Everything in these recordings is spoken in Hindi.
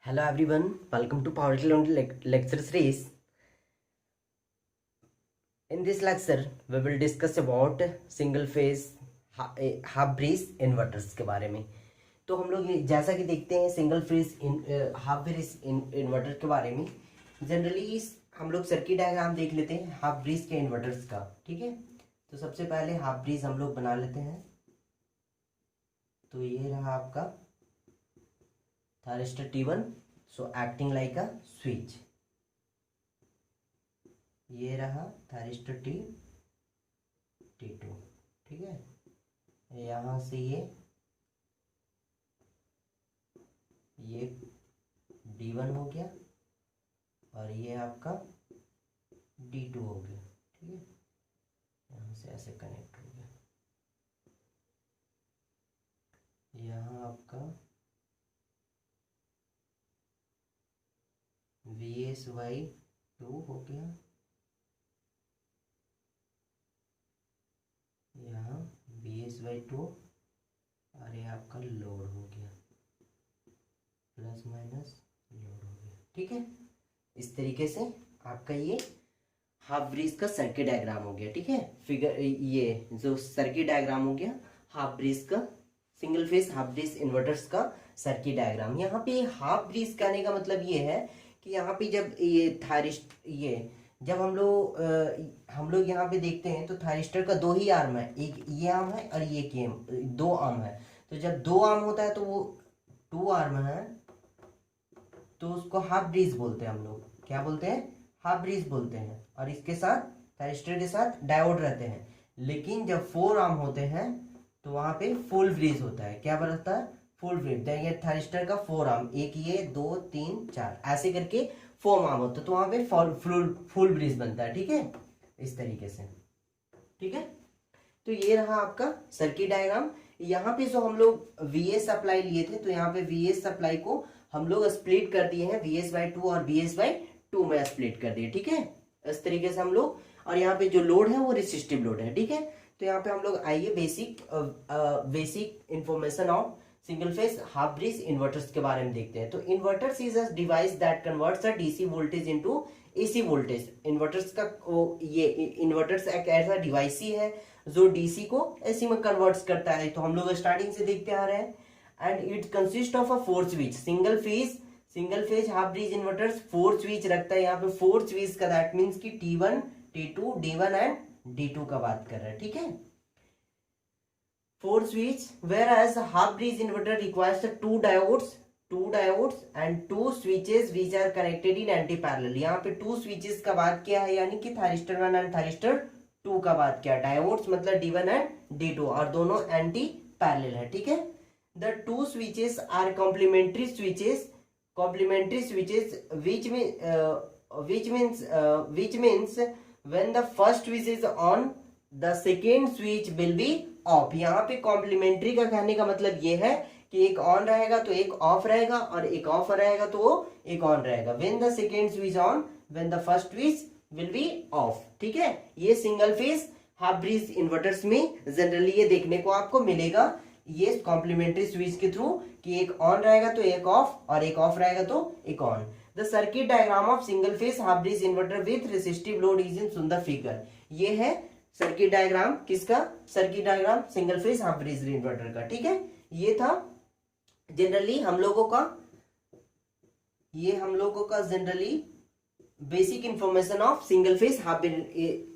Hello everyone, welcome to Power lecture series. In this lecture, we will discuss about single phase half bridge inverters के बारे में. तो हम लोग जैसा कि देखते हैं single phase half bridge inverter के बारे में. जनरली हम लोग सर्किट डायग्राम देख लेते हैं हाफ ब्रिज के इन्वर्टर्स का. ठीक है, तो सबसे पहले हाफ ब्रिज हम लोग बना लेते हैं. तो ये रहा आपका thyristor T1, so acting like a switch. ये रहा थायरिस्टर T2. ठीक है, यहां से ये D1 हो गया और ये आपका D2 हो गया. ठीक है, यहां से ऐसे कनेक्ट हो गया. यहाँ आपका VS/2 हो गया. यहाँ VS/2 और ये आपका लोड हो गया, प्लस माइनस लोड हो गया. ठीक है, इस तरीके से आपका ये हाफ ब्रिज का सर्किट डायग्राम हो गया. ठीक है, फिगर ये जो सर्किट डायग्राम हो गया हाफ ब्रिज का, single phase half bridge inverters का सर्किट डायग्राम. यहाँ पे हाफ ब्रिज कहने का मतलब ये है कि यहाँ पे जब ये जब हम लोग यहाँ पे देखते हैं तो थायरिस्टर का दो ही आर्म है, एक ये आर्म है और ये दो आर्म है. तो जब दो आर्म होता है तो वो 2 आर्म है, तो उसको हाफ ब्रिज बोलते हैं. हम लोग क्या बोलते हैं? हाफ ब्रिज बोलते हैं. और इसके साथ थायरिस्टर के साथ डायोड रहते हैं. लेकिन जब 4 आर्म होते हैं तो वहां पे फुल ब्रिज होता है. क्या बनता है? Full bridge. ये थायरिस्टर का 4 आर्म, एक ये 2 3 4 ऐसे करके 4 आर्म होता है, तो वहां पे फुल ब्रिज बनता है. ठीक है, इस तरीके से. ठीक है, तो ये रहा आपका सर्किट डायग्राम. यहाँ पे जो हम लोग VS सप्लाई लिए थे, तो यहाँ पे VS सप्लाई को हम लोग स्प्लिट कर दिए हैं, VS/2 और VS/2 में स्प्लिट कर दिए. ठीक है, इस तरीके से हम लोग. और यहाँ पे जो लोड है वो रेसिस्टिव लोड है. ठीक है, तो यहाँ पे हम लोग आइए basic information of single phase half bridge inverters के बारे में देखते हैं. तो inverters is a device that converts a DC voltage into AC voltage. Inverters का ये इन्वर्टर्स एक ऐसा डिवाइस ही है जो DC को AC में कन्वर्ट्स करता है. तो हम लोग स्टार्टिंग से देखते आ रहे हैं. And it consist of a 4 switch. Single phase half bridge inverters 4 switch रखता है. यहाँ पे 4 स्विच का दैट मीन्स की T1, T2, D1 and D2 का बात कर रहे हैं. ठीक है, 4 switch, whereas half bridge inverter requires 2 diodes and 2 switches which are connected in anti-parallel. यहाँ पे 2 switches का बात किया है, यानी कि थायरिस्टर 1 एंड थायरिस्टर 2 का बात किया. डायोड्स मतलब D1 एंड D2 और दोनों एंटी पैरेलल है. ठीक है, the 2 switches are complementary switches which means when the first switch is on the second switch will be of. यहाँ पे कॉम्प्लीमेंट्री का कहने का मतलब ये है कि एक ऑन रहेगा तो एक ऑफ रहेगा, और एक ऑफ रहेगा तो वो एक ऑन रहेगा. When the second switch on, when the first switch will be of. ठीक है, ये single phase half bridge inverters में जनरली ये देखने को आपको मिलेगा, ये कॉम्प्लीमेंट्री स्विच के थ्रू कि एक ऑन रहेगा तो एक ऑफ, और एक ऑफ रहेगा तो एक on. The circuit diagram of single phase half bridge inverter with resistive load is in the figure. ये है सर्किट डायग्राम किसका? Circuit diagram single phase half bridge inverter का. ठीक है, ये था जनरली हम लोगों का generally basic information of single phase half bridge.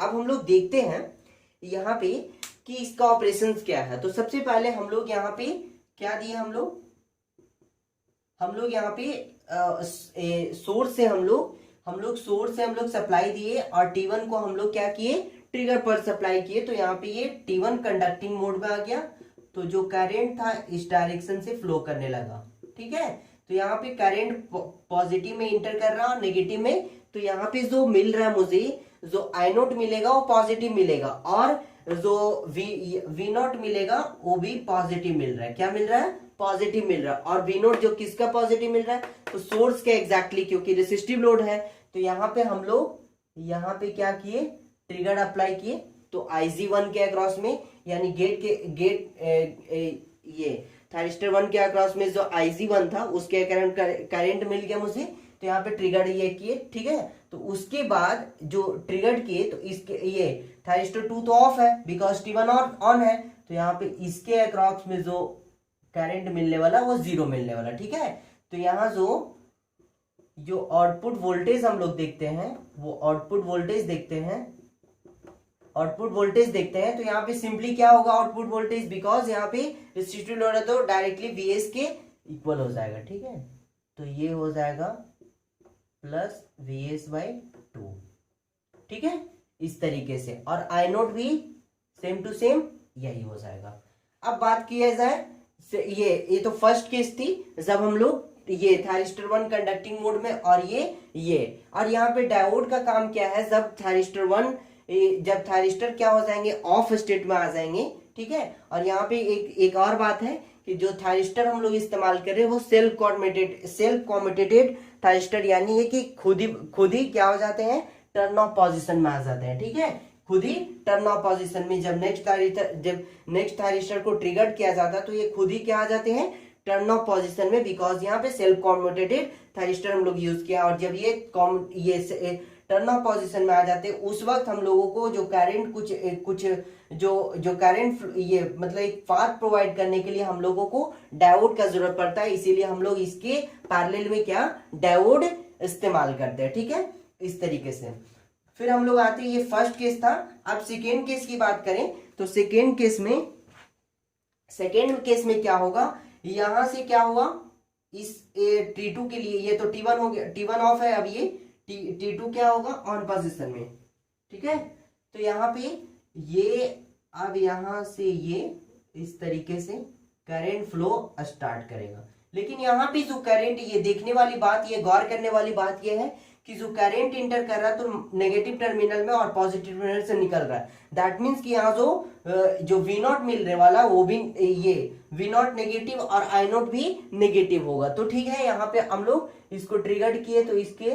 अब हम लोग देखते हैं यहाँ पे कि इसका ऑपरेशन क्या है. तो सबसे पहले हम लोग यहाँ पे क्या दिए, हम लोग यहाँ पे सोर्स से हम लोग सप्लाई दिए, और T1 को हम लोग क्या किए? ट्रिगर पर सप्लाई किए. तो यहाँ पे ये T1 कंडक्टिंग मोड में आ गया, तो जो करंट था इस डायरेक्शन से फ्लो करने लगा. ठीक है, तो यहाँ पे करंट पॉजिटिव में इंटर कर रहा, नेगेटिव में. तो यहाँ पे जो मिल रहा है मुझे, जो I0 मिलेगा वो पॉजिटिव मिलेगा, और जो V0 मिलेगा वो भी पॉजिटिव मिल रहा है. क्या मिल रहा है? पॉजिटिव मिल रहा है. और V0 जो किसका पॉजिटिव मिल रहा है? तो सोर्स के एग्जैक्टली, क्योंकि रेसिस्टिव लोड है. तो यहाँ पे हम लोग यहाँ पे क्या किए? ट्रिगर अप्लाई किए. तो Ig1 के अक्रॉस में, यानी ये थायरिस्टर 1 के अक्रॉस में जो Ig1 था उसके करंट मिल गया मुझे, तो यहाँ पे ट्रिगर ये किए, ठीक है। तो उसके बाद जो ट्रिगर किए तो इसके ये थायरिस्टर 2 तो ऑफ है बिकॉज T1 ऑन है, तो यहाँ पे इसके अक्रॉस में जो करंट मिलने वाला वो 0 मिलने वाला, ठीक है। तो यहाँ जो आउटपुट वोल्टेज हम लोग देखते हैं वो आउटपुट वोल्टेज देखते हैं, तो यहाँ पे सिंपली क्या होगा आउटपुट वोल्टेज, बिकॉज यहाँ पे रेसिस्टिव लोड है तो डायरेक्टली Vs के इक्वल हो जाएगा, ठीक है। तो ये हो जाएगा प्लस Vs/2, ठीक है, इस तरीके से। और I0 भी सेम टू सेम यही हो जाएगा। अब बात किया जाए ये तो फर्स्ट केस थी जब हम लोग ये थायरिस्टर 1 कंडक्टिंग मोड में, और और यहाँ पे डायोड का काम क्या है, जब थायरिस्टर क्या हो जाएंगे ऑफ स्टेट में आ जाएंगे, ठीक है। और यहाँ पे एक और बात है कि जो थायरिस्टर हम लोग इस्तेमाल कर रहे हैं वो सेल्फ कम्यूटेटेड थायरिस्टर, यानी है कि खुद ही क्या हो जाते हैं, टर्न ऑफ पोजीशन में आ जाते हैं, ठीक है। खुद ही टर्न ऑफ पोजीशन में जब नेक्स्ट थायरिस्टर को ट्रिगर किया जाता है तो ये खुद ही क्या आ जाते हैं, टर्न ऑफ पोजीशन में, बिकॉज यहाँ पे सेल्फ कम्यूटेटेड थायरिस्टर हम लोग यूज किया। और जब ये टर्न ऑफ पोजीशन में आ जाते हैं उस वक्त हम लोगों को जो करंट कुछ जो करंट ये मतलब एक पाथ प्रोवाइड करने के लिए हम लोगों को डायोड का जरूरत पड़ता है, इसीलिए हम लोग इसके पैरेलल में क्या डायोड इस्तेमाल करते हैं, ठीक है, इस तरीके से। फिर हम लोग आते हैं, ये फर्स्ट केस था। अब सेकेंड केस की बात करें तो सेकेंड केस में क्या होगा, यहां से क्या हुआ, इस T2 के लिए ये तो T1 हो गया, T1 ऑफ है, अब ये T2 क्या होगा ऑन पोजीशन में, ठीक है। तो यहाँ पे ये अब यहां से ये इस तरीके से करंट फ्लो स्टार्ट करेगा। लेकिन यहाँ पे जो करंट, ये देखने वाली बात, ये गौर करने वाली बात ये है कि जो करंट इंटर कर रहा है तो नेगेटिव टर्मिनल में और पॉजिटिव टर्मिनल से निकल रहा है। दैट मीन्स कि यहाँ जो V0 मिलने वाला वो भी ये V0 नेगेटिव और I0 भी नेगेटिव होगा। तो ठीक है, यहाँ पे हम लोग इसको ट्रिगर किए तो इसके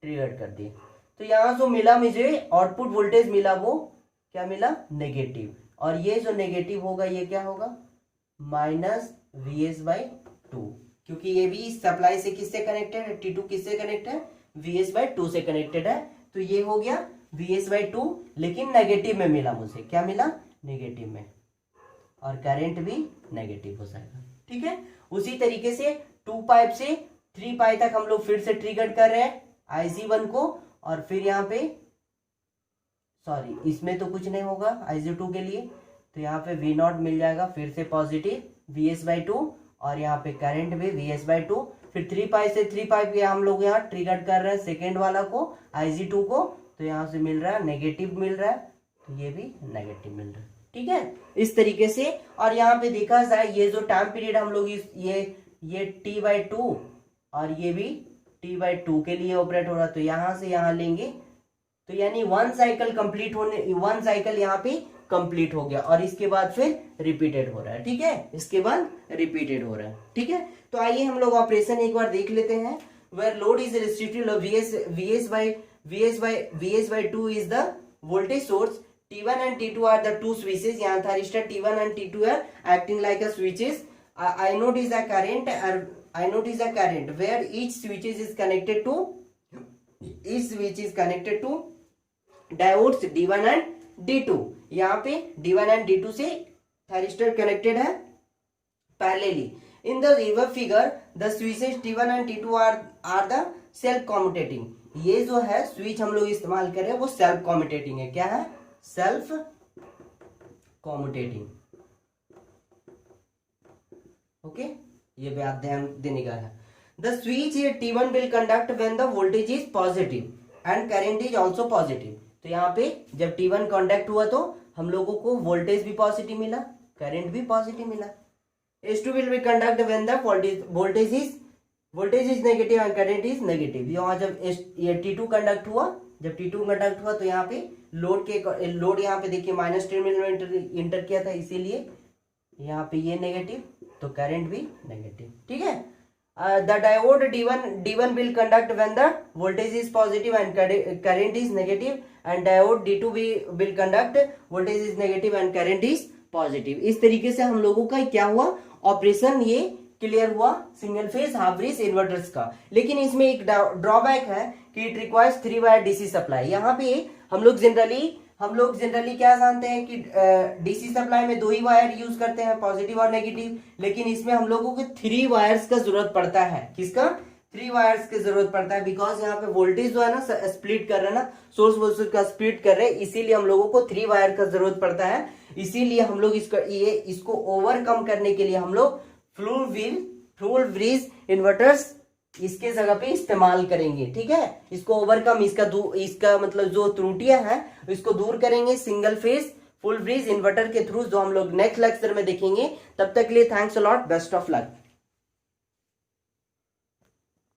ट्रिगर कर दिए, तो यहाँ जो मिला मुझे आउटपुट वोल्टेज मिला वो क्या मिला, नेगेटिव। और ये जो नेगेटिव होगा ये क्या होगा, -Vs/2, क्योंकि ये भी सप्लाई से किससे कनेक्टेड है, T2 किससे कनेक्टेड है, Vs/2 से कनेक्टेड है। तो ये हो गया Vs/2, लेकिन नेगेटिव में मिला मुझे, क्या मिला, नेगेटिव में, और करंट भी नेगेटिव हो जाएगा, ठीक है। उसी तरीके से 2 पाइप से 3 पाई तक हम लोग फिर से ट्रिगर कर रहे हैं Ig1 को, और फिर यहाँ पे सॉरी इसमें तो कुछ नहीं होगा Ig2 के लिए, तो यहाँ पे V0 मिल जाएगा फिर से पॉजिटिव Vs/2, और यहाँ पे करंट भी Vs/2। फिर 3 पाई से 3 पाई पे हम लोग यहाँ ट्रिगर कर रहे हैं सेकेंड वाला को, Ig2 को, तो यहाँ से मिल रहा है नेगेटिव मिल रहा है, तो ये भी नेगेटिव मिल रहा है, ठीक है, इस तरीके से। और यहाँ पे देखा जाए ये जो टाइम पीरियड हम लोग ये T/2 और ये भी T/2 के लिए ऑपरेट हो रहा है, तो यहाँ से यहाँ लेंगे तो यानी 1 साइकिल यहाँ पे कंप्लीट हो गया, और इसके बाद फिर रिपीटेड हो रहा है, ठीक है, इसके बाद रिपीटेड हो रहा है, ठीक है। तो आइए हम लोग ऑपरेशन एक बार देख लेते हैं। Where load is restricted, Vs/2 is the voltage source. T1 and T2 are the two switches. यहाँ thyristor T1 and T2 are acting like a switches. I0 is a current where each switch is connected to diodes D1 and D2. यहाँ पे D1 and D2 से थायरिस्टर कनेक्टेड है parallelly. In the above figure, the switches T1 and T2 are the self commutating. ये जो है स्विच हम लोग इस्तेमाल कर रहे हैं वो सेल्फ कम्यूटेटिंग है। क्या है, सेल्फ कम्यूटेटिंग, ओके, ये भी आप ध्यान देने का है। The switch T1 will conduct when the voltage is positive and current is also positive. तो यहाँ पे जब T1 कंडक्ट हुआ तो हम लोगों को वोल्टेज भी पॉजिटिव मिला, करंट भी पॉजिटिव मिला। S2 will be conduct when the voltage is negative and current is negative. यहाँ जब ये T2 कंडक्ट हुआ तो यहाँ पे लोड यहाँ पे देखिए माइनस टर्मिनल में इंटर किया था, इसीलिए यहाँ पे ये नेगेटिव, तो करंट भी नेगेटिव, ठीक है। The diode D1 will conduct when the voltage is positive and current is negative, and diode D2 will conduct voltage is negative and current is positive. इस तरीके से हम लोगों का क्या हुआ, ऑपरेशन ये क्लियर हुआ single phase half bridge inverters का। लेकिन इसमें एक ड्रॉबैक है कि it requires 3 wire DC supply. यहाँ पे हम लोग जनरली क्या जानते हैं कि डीसी सप्लाई में 2 ही वायर यूज करते हैं, पॉजिटिव और नेगेटिव। लेकिन इसमें हम लोगों को 3 वायर्स का जरूरत पड़ता है। किसका? 3 वायर्स की जरूरत पड़ता है, बिकॉज यहाँ पे वोल्टेज जो है ना स्प्लिट कर रहे हैं ना, सोर्स वोल्टेज का स्प्लिट कर रहे हैं, इसीलिए हम लोगों को 3 वायर का जरूरत पड़ता है। इसीलिए हम लोग इसको ओवरकम करने के लिए हम लोग फुल ब्रिज इन्वर्टर्स इसके जगह पे इस्तेमाल करेंगे। ठीक है, इसको ओवरकम इसका मतलब जो त्रुटियां हैं इसको दूर करेंगे single phase full bridge inverter के थ्रू, जो हम लोग नेक्स्ट लेक्चर में देखेंगे। तब तक के लिए thanks a lot, best of luck.